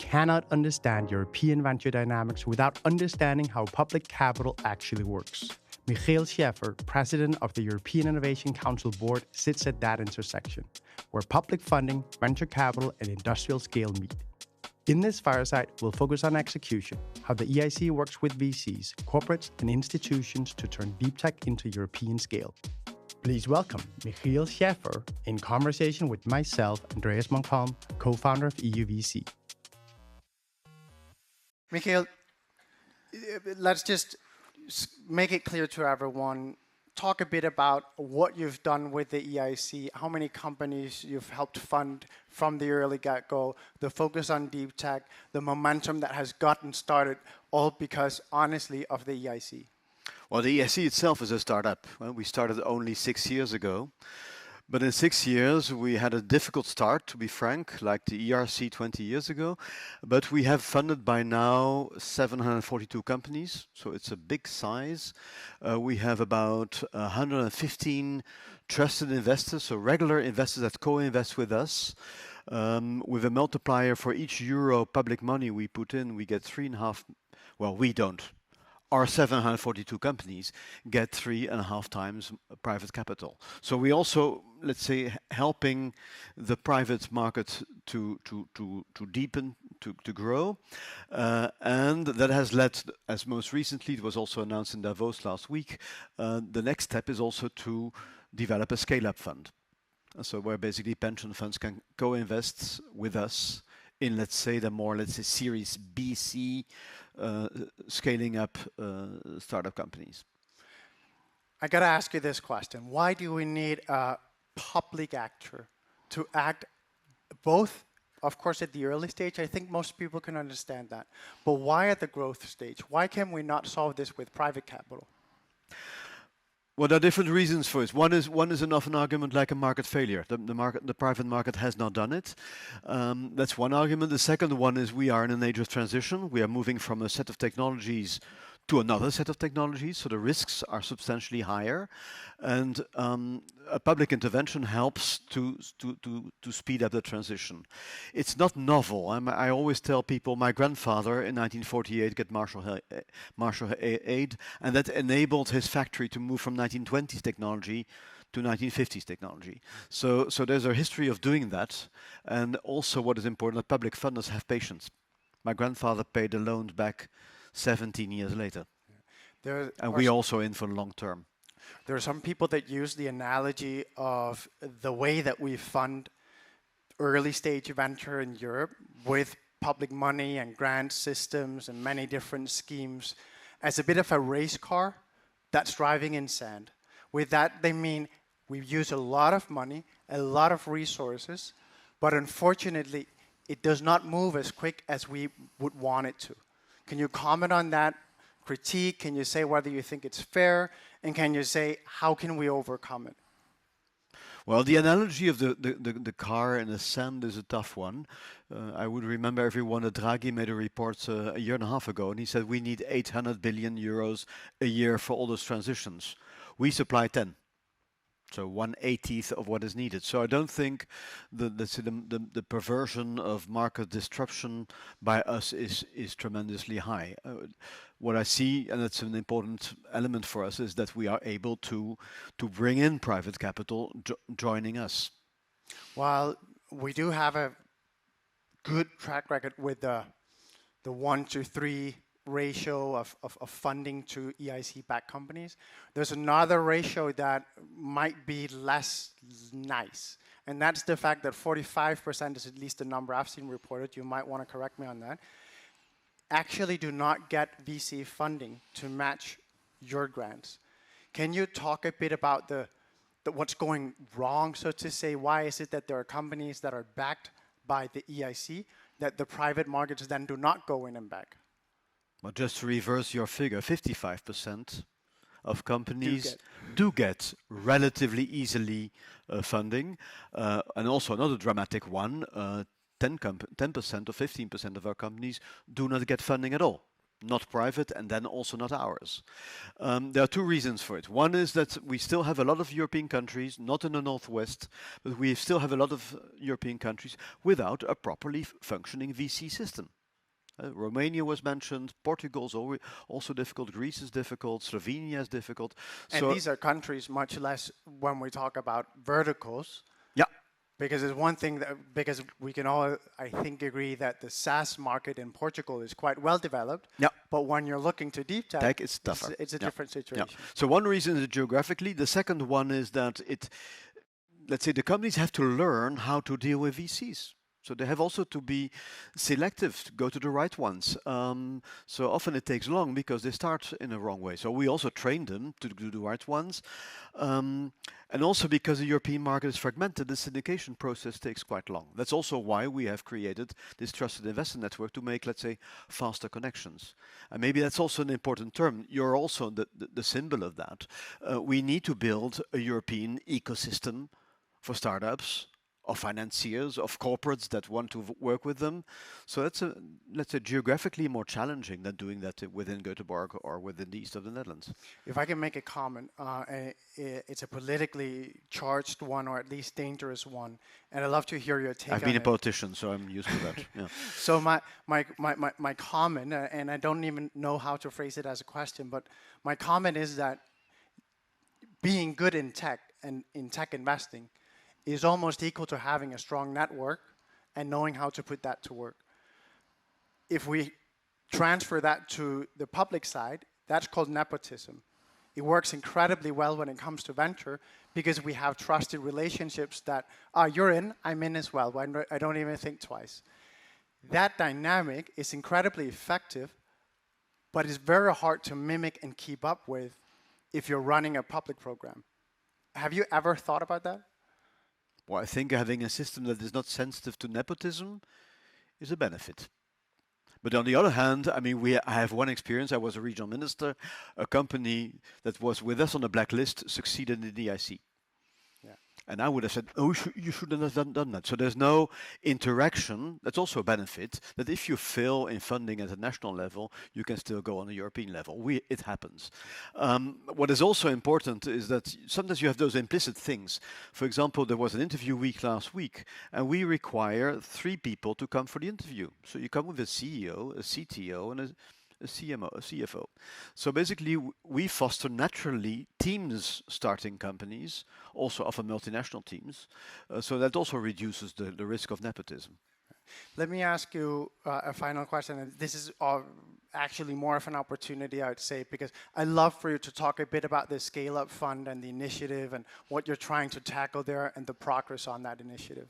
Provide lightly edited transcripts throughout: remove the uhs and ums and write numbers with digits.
cannot understand European venture dynamics without understanding how public capital actually works. Michiel Scheffer, president of the European Innovation Council Board, sits at that intersection, where public funding, venture capital, and industrial scale meet. In this fireside, we'll focus on execution, how the EIC works with VCs, corporates, and institutions to turn deep tech into European scale. Please welcome Michiel Scheffer in conversation with myself, Andreas Munk, co-founder of EUVC. Michiel, let's just make it clear to everyone. Talk a bit about what you've done with the EIC, how many companies you've helped fund from the early get-go, the focus on deep tech, the momentum that has gotten started, all because, honestly, of the EIC. Well, the EIC itself is a startup. Well, we started only 6 years ago. But in 6 years, we had a difficult start, to be frank, like the ERC 20 years ago. But we have funded by now 742 companies, so it's a big size. We have about 115 trusted investors, so regular investors that co-invest with us. With a multiplier for each euro public money we put in, we get 3.5, well, we don't. Our 742 companies get 3.5 times private capital. So we also, let's say, helping the private market to deepen, to grow. And that has led, as most recently, it was also announced in Davos last week, the next step is also to develop a scale-up fund. So where basically pension funds can co-invest with us in, let's say, the more, let's say, Series BC scaling up startup companies. I got to ask you this question. Why do we need a public actor to act both, of course, at the early stage? I think most people can understand that. But why at the growth stage? Why can we not solve this with private capital? Well, there are different reasons for it. One is enough an argument like a market failure. The private market has not done it. That's one argument. The second one is we are in an age of transition. We are moving from a set of technologies to another set of technologies, so the risks are substantially higher, and a public intervention helps to speed up the transition. It's not novel. I always tell people my grandfather in 1948 got Marshall aid, and that enabled his factory to move from 1920s technology to 1950s technology. So there's a history of doing that, and also what is important, that public funders have patience. My grandfather paid the loans back 17 years later. And we also in for the long term. There are some people that use the analogy of the way that we fund early stage venture in Europe with public money and grant systems and many different schemes as a bit of a race car that's driving in sand. With that, they mean we use a lot of money, a lot of resources, but unfortunately, it does not move as quick as we would want it to. Can you comment on that critique? Can you say whether you think it's fair? And can you say, how can we overcome it? Well, the analogy of the car and the sand is a tough one. I would remember everyone that Draghi made a report a year and a half ago, and he said we need 800 billion euros a year for all those transitions. We supply 10. So 1/80th of what is needed. So I don't think the perversion of market disruption by us is tremendously high. What I see, and it's an important element for us, is that we are able to bring in private capital joining us. While we do have a good track record with the 1 to 3 ratio of funding to EIC-backed companies, there's another ratio that might be less nice. And that's the fact that 45% is at least the number I've seen reported, you might want to correct me on that, actually do not get VC funding to match your grants. Can you talk a bit about what's going wrong, so to say? Why is it that there are companies that are backed by the EIC that the private markets then do not go in and back? Well, just to reverse your figure, 55% of companies do get relatively easily funding. And also another dramatic one, 10% or 15% of our companies do not get funding at all. Not private, and then also not ours. There are two reasons for it. One is that we still have a lot of European countries, not in the Northwest, but we still have a lot of European countries without a properly functioning VC system. Romania was mentioned, Portugal's also difficult, Greece is difficult, Slovenia is difficult. And so these are countries much less when we talk about verticals. yeah, Because it's one thing that, because we can all, I think, agree that the SaaS market in Portugal is quite well developed. yeah. But when you're looking to deep tech, It's tougher. it's a Yeah. different situation. Yeah. So one reason is geographically. The second one is that let's say the companies have to learn how to deal with VCs. So they have also to be selective, to go to the right ones. So often it takes long because they start in a wrong way. So we also train them to do the right ones. And also because the European market is fragmented, the syndication process takes quite long. That's also why we have created this trusted investor network to make, let's say, faster connections. And maybe that's also an important term. You're also the symbol of that. We need to build a European ecosystem for startups, of financiers, of corporates that want to work with them. So that's, let's say, geographically more challenging than doing that within Göteborg or within the east of the Netherlands. If I can make a comment, it's a politically charged one, or at least dangerous one, and I'd love to hear your take on it. I've been a politician, so I'm used to that. Yeah. So my comment, and I don't even know how to phrase it as a question, but my comment is that being good in tech and in tech investing is almost equal to having a strong network and knowing how to put that to work. If we transfer that to the public side, that's called nepotism. It works incredibly well when it comes to venture because we have trusted relationships that, you're in, I'm in as well. I don't even think twice. That dynamic is incredibly effective, but it's very hard to mimic and keep up with if you're running a public program. Have you ever thought about that? Well, I think having a system that is not sensitive to nepotism is a benefit. But on the other hand, I mean, I have one experience. I was a regional minister. A company that was with us on the blacklist succeeded in the EIC. And I would have said, oh, you shouldn't have done that. So there's no interaction. That's also a benefit, that if you fail in funding at a national level, you can still go on a European level. It happens. What is also important is that sometimes you have those implicit things. For example, there was an interview week last week, and we require 3 people to come for the interview. So you come with a CEO, a CTO, and a CMO, a CFO. So basically, we foster naturally teams starting companies, also often multinational teams. So that also reduces the risk of nepotism. Let me ask you a final question. And this is actually more of an opportunity, I would say, because I'd love for you to talk a bit about the Scale Up Fund and the initiative and what you're trying to tackle there and the progress on that initiative.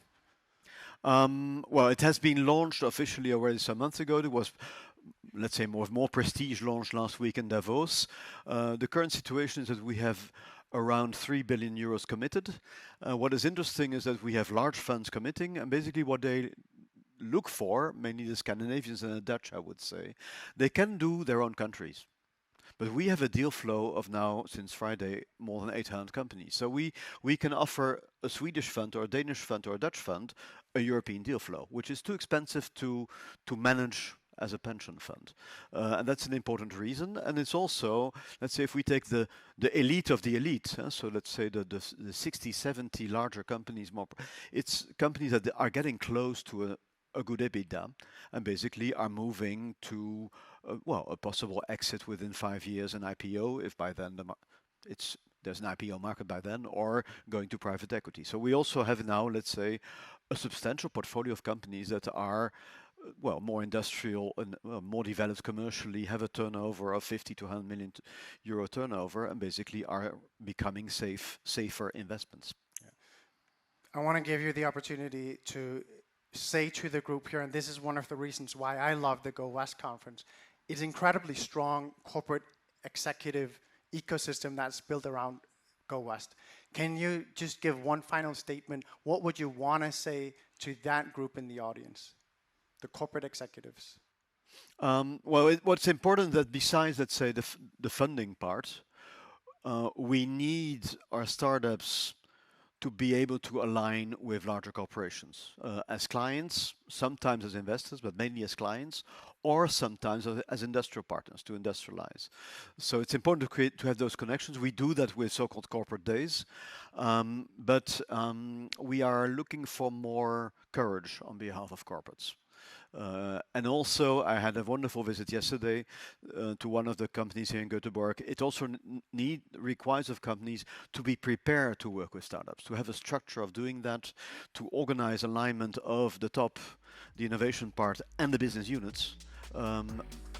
Well, it has been launched officially already some months ago. It was, let's say, more prestige launched last week in Davos. The current situation is that we have around 3 billion euros committed. What is interesting is that we have large funds committing, and basically what they look for, mainly the Scandinavians and the Dutch, I would say, they can do their own countries. But we have a deal flow of now, since Friday, more than 800 companies. So we can offer a Swedish fund or a Danish fund or a Dutch fund a European deal flow, which is too expensive to manage as a pension fund. And that's an important reason. And it's also, let's say, if we take the elite of the elite, so let's say the 60, 70 larger companies, it's companies that are getting close to a good EBITDA and basically are moving to a possible exit within 5 years, an IPO, if by then there's an IPO market by then, or going to private equity. So we also have now, let's say, a substantial portfolio of companies that are more industrial and more developed commercially, have a turnover of 50 to 100 million euro turnover, and basically are becoming safer investments. Yeah. I want to give you the opportunity to say to the group here, and this is one of the reasons why I love the Go West conference, it's incredibly strong corporate executive ecosystem that's built around Go West. Can you just give one final statement? What would you want to say to that group in the audience, the corporate executives? What's important that besides, let's say, the funding part, we need our startups to be able to align with larger corporations as clients, sometimes as investors, but mainly as clients, or sometimes as industrial partners to industrialize. So it's important to have those connections. We do that with so-called corporate days, but we are looking for more courage on behalf of corporates. And also, I had a wonderful visit yesterday to one of the companies here in Göteborg. It also requires of companies to be prepared to work with startups, to have a structure of doing that, to organize alignment of the top, the innovation part, and the business units.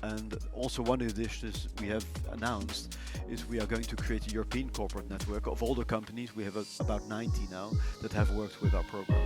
And also one of the initiatives we have announced is we are going to create a European corporate network of all the companies. We have about 90 now that have worked with our program.